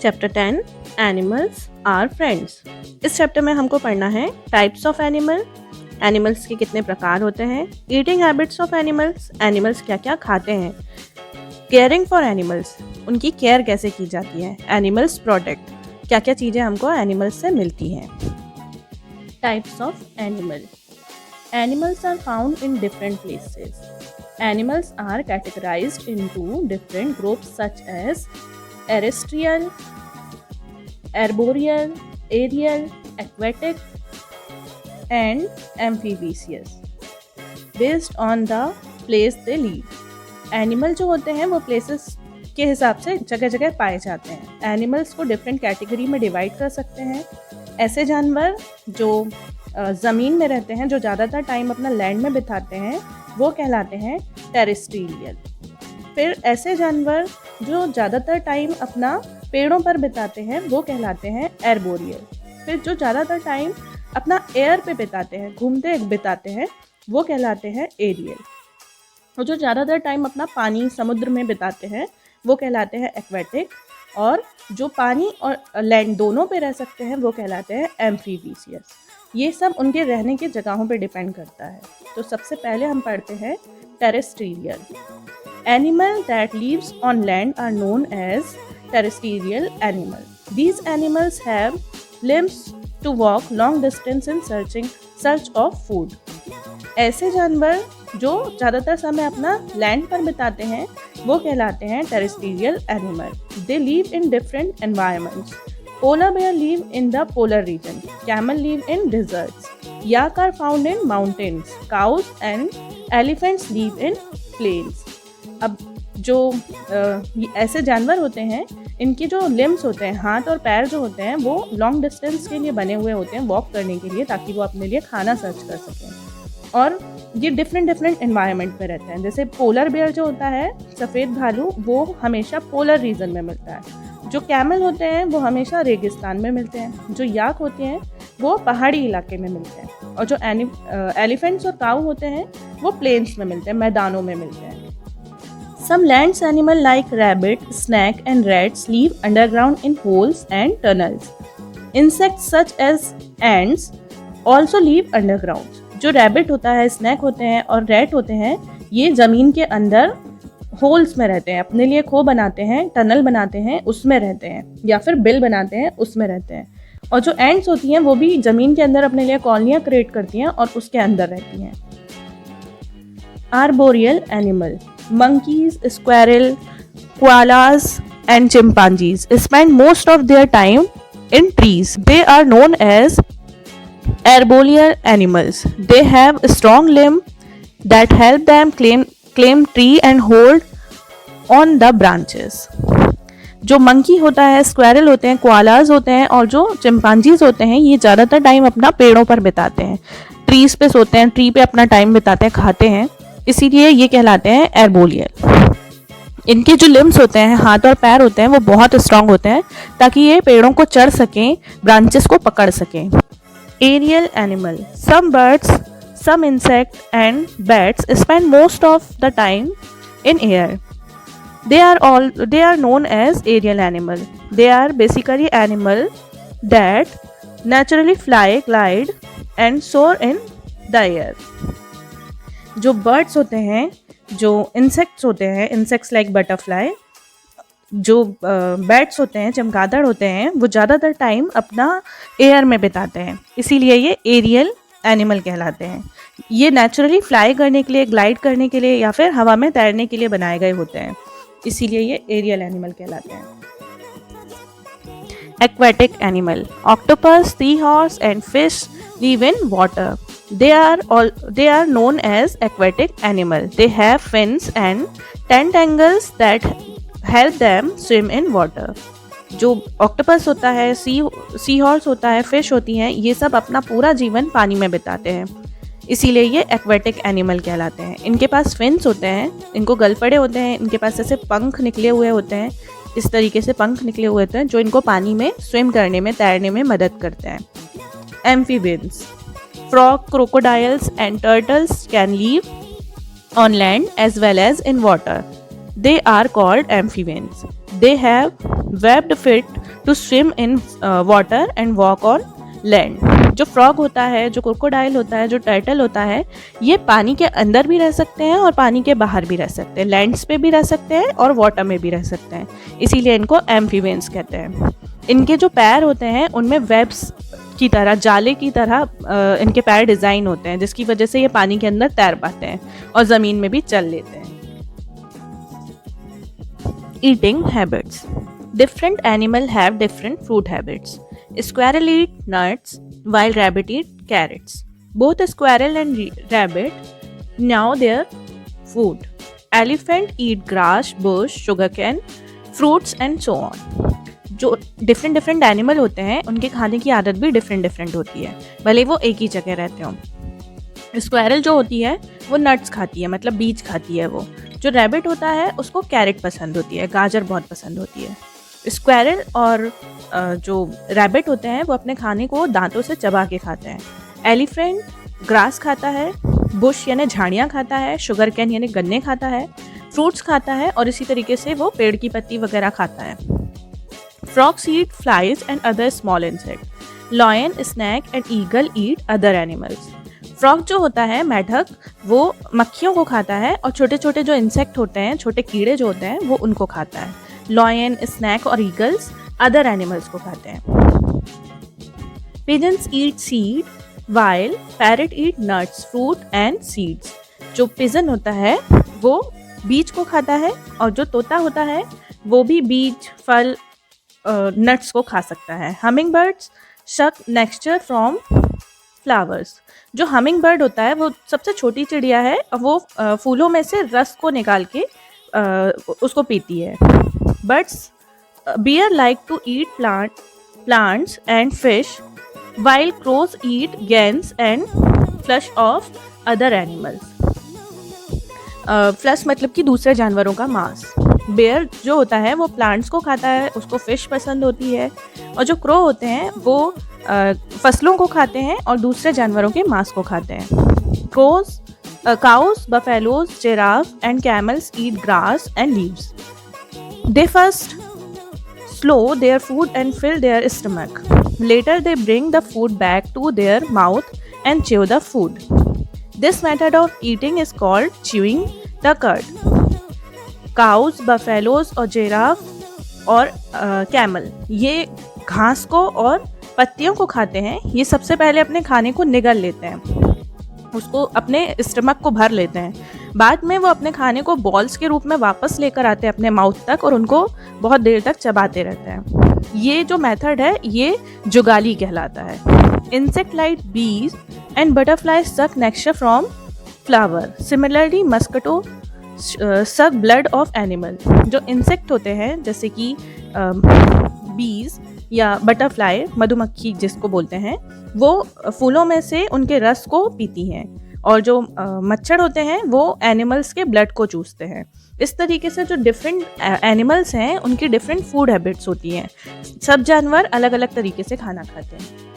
Chapter 10 animals are friends. इस chapter में हमको पढ़ना है टाइप्स ऑफ एनिमल्स के कितने प्रकार होते हैं, ईटिंग हैबिट्स ऑफ एनिमल्स क्या क्या खाते हैं, केयरिंग फॉर एनिमल्स, उनकी केयर कैसे की जाती है, एनिमल्स प्रोडक्ट, क्या क्या चीज़ें हमको एनिमल्स से मिलती हैं। Types of animals are found in different places. Animals are categorized into different groups such as terrestrial, arboreal, aerial, aquatic, and amphibious based on the place they live. Animal जो होते हैं वो प्लेसेस के हिसाब से जगह जगह पाए जाते हैं। एनिमल्स को डिफरेंट कैटेगरी में डिवाइड कर सकते हैं। ऐसे जानवर जो ज़मीन में रहते हैं, जो ज़्यादातर टाइम अपना लैंड में बिताते हैं, वो कहलाते हैं टेरेस्ट्रियल। फिर ऐसे जानवर जो ज़्यादातर टाइम अपना पेड़ों पर बिताते हैं, वो कहलाते हैं एर्बोरियल। फिर जो ज़्यादातर टाइम अपना एयर पे बिताते हैं, घूमते बिताते हैं, वो कहलाते हैं एरियल। और जो ज़्यादातर टाइम अपना पानी समुद्र में बिताते हैं, वो कहलाते हैं एक्वेटिक। और जो पानी और लैंड दोनों पे रह सकते हैं, वो कहलाते हैं एम्फीबियस। ये सब उनके रहने की जगहों पे डिपेंड करता है। तो सबसे पहले हम पढ़ते हैं terrestrial. Animal that lives on land are known as terrestrial animal. These animals have limbs to walk long distance in search of food. ऐसे जानवर जो ज़्यादातर समय अपना लैंड पर बिताते हैं, वो कहलाते हैं terrestrial animal. They live in different environments. Polar bear live in the polar region. Camel live in deserts. Yak are found in mountains. Cows and elephants live in plains. अब जो ऐसे जानवर होते हैं, इनके जो लिम्स होते हैं, हाथ और पैर जो होते हैं, वो लॉन्ग डिस्टेंस के लिए बने हुए होते हैं, वॉक करने के लिए, ताकि वो अपने लिए खाना सर्च कर सकें। और ये डिफरेंट एनवायरनमेंट में रहते हैं। जैसे पोलर बेयर जो होता है, सफ़ेद भालू, वो हमेशा पोलर रीजन में मिलता है। जो कैमल होते हैं वो हमेशा रेगिस्तान में मिलते हैं। जो याक होते हैं वो पहाड़ी इलाके में मिलते हैं। और जो एलिफेंट्स और काऊ होते हैं वो प्लेन्स में मिलते हैं, मैदानों में मिलते हैं। Some lands animal like rabbit, snake and rats live underground in holes and tunnels. Insects such as ants also live underground. जो रैबिट होता है, स्नैक होते हैं और रैट होते हैं, ये ज़मीन के अंदर होल्स में रहते हैं, अपने लिए खो बनाते हैं, टनल बनाते हैं, उसमें रहते हैं, या फिर बिल बनाते हैं, उसमें रहते हैं। और जो एंड्स होती हैं वो भी ज़मीन के अंदर अपने लिए कॉलोनियाँ क्रिएट करती हैं और उसके अंदर रहती हैं। Arboreal animal. Monkeys, squirrel, koalas and chimpanzees spend most of their time in trees. They are known as arboreal animals. They have a strong limb that help them climb tree and hold on the branches. जो monkey होता है, squirrel होते हैं, koalas होते हैं और जो chimpanzees होते हैं, ये ज़्यादातर टाइम अपना पेड़ों पर बिताते हैं, ट्रीज पे सोते हैं, ट्री पे अपना टाइम बिताते हैं, खाते हैं, इसीलिए ये कहलाते हैं एर्बोरियल। इनके जो लिम्स होते हैं, हाथ और पैर होते हैं, वो बहुत स्ट्रांग होते हैं ताकि ये पेड़ों को चढ़ सकें, ब्रांचेस को पकड़ सकें। Aerial animal. Some birds, some insects and bats spend most of the time in air. They are known as aerial animal. They are basically animal that naturally fly, glide and soar in the air. जो birds होते हैं, जो insects होते हैं, insects like butterfly, जो bats होते हैं, चमगादड़ होते हैं, वो ज़्यादातर टाइम अपना एयर में बिताते हैं, इसीलिए ये एरियल एनिमल कहलाते हैं। ये नेचुरली फ्लाई करने के लिए, ग्लाइड करने के लिए या फिर हवा में तैरने के लिए बनाए गए होते हैं, इसीलिए ये एरियल एनिमल कहलाते हैं। Aquatic animal. Octopus, sea horse and fish live in water. They are known as aquatic animal. They have fins and tentacles that help them swim in water. जो ऑक्टोपस होता है, सी हॉर्स होता है, fish होती हैं, ये सब अपना पूरा जीवन पानी में बिताते हैं, इसीलिए ये एक्वेटिक एनिमल कहलाते हैं। इनके पास फिन्स होते हैं, इनको गलफड़े होते हैं, इनके पास ऐसे पंख निकले हुए होते हैं, इस तरीके से पंख निकले हुए होते हैं जो इनको पानी में स्विम करने में, तैरने में मदद करते हैं। Amphibians. Frog, crocodiles and turtles can live on land as well as in water. They are called amphibians. They have webbed feet to swim in water and walk on land. जो frog होता है, जो crocodile होता है, जो turtle होता है, ये पानी के अंदर भी रह सकते हैं और पानी के बाहर भी रह सकते हैं, लैंड्स पे भी रह सकते हैं और वाटर में भी रह सकते हैं, इसीलिए इनको एम्फीबियंस कहते हैं। इनके जो पैर होते हैं उनमें वेब्स की तरह, जाले की तरह इनके पैर डिज़ाइन होते हैं, जिसकी वजह से ये पानी के अंदर तैर पाते हैं और ज़मीन में भी चल लेते हैं। Eating habits. Different animal have different food habits. Squirrel eat nuts while rabbit eat carrots. Both squirrel and rabbit know their food. Elephant eat grass, bush, sugarcane, fruits and so on. जो different animal होते हैं उनके खाने की आदत भी different होती है, भले वो एक ही जगह रहते हों। स्क्वायरल जो होती है वो नट्स खाती है, मतलब बीज खाती है वो। जो रैबिट होता है उसको कैरेट पसंद होती है, गाजर बहुत पसंद होती है। स्क्वायरल और जो रैबिट होते हैं वो अपने खाने को दांतों से चबा के खाते हैं। एलिफेंट ग्रास खाता है, बुश यानी झाड़ियाँ खाता है, शुगर कैन यानी गन्ने खाता है, फ्रूट्स खाता है और इसी तरीके से वो पेड़ की पत्ती वगैरह खाता है। Frogs eat flies and other small insect. Lion, snake and eagle eat other animals. Frog जो होता है, मेढक, वो मक्खियों को खाता है और छोटे छोटे जो इंसेक्ट होते हैं, छोटे कीड़े जो होते हैं, वो उनको खाता है। लॉयन, स्नैक और ईगल्स अदर एनिमल्स को खाते हैं। Pigeons eat seed while parrot eat nuts, fruit and seeds. जो पिजन होता है वो बीज को खाता है और जो तोता होता है वो भी बीज, फल, नट्स को खा सकता है। हमिंग बर्ड्स शक नेक्स्चर फ्रॉम फ्लावर्स। जो हमिंग बर्ड होता है वो सबसे छोटी चिड़िया है और वो फूलों में से रस को निकाल के उसको पीती है। Birds bear like to eat plants and fish, while crows eat grains and flesh of other animals. Flush मतलब कि दूसरे जानवरों का मांस। बेयर जो होता है वो प्लांट्स को खाता है, उसको फिश पसंद होती है। और जो क्रो होते हैं वो फसलों को खाते हैं और दूसरे जानवरों के मांस को खाते हैं। cows, buffaloes, giraffes and camels eat grass and leaves. They first swallow their food and fill their stomach. Later they bring the food back to their mouth and chew the food. This method of eating is called chewing the cud. Cows, buffaloes और giraffe और camel ये घास को और पत्तियों को खाते हैं। ये सबसे पहले अपने खाने को निगल लेते हैं, उसको अपने स्टमक को भर लेते हैं। बाद में वो अपने खाने को बॉल्स के रूप में वापस लेकर आते हैं अपने माउथ तक और उनको बहुत देर तक चबाते रहते हैं। ये जो मेथड है ये जुगाली कहलाता है। इंसेक्ट लाइक बीज एंड बटरफ्लाई सक annexure from flower. Similarly mosquito सक ब्लड ऑफ एनिमल। जो इंसेक्ट होते हैं जैसे कि बीज या बटरफ्लाई, मधुमक्खी जिसको बोलते हैं, वो फूलों में से उनके रस को पीती हैं और जो मच्छर होते हैं वो एनिमल्स के ब्लड को चूसते हैं। इस तरीके से जो डिफरेंट एनिमल्स हैं उनकी डिफरेंट फूड हैबिट्स होती हैं। सब जानवर अलग अलग तरीके से खाना खाते हैं।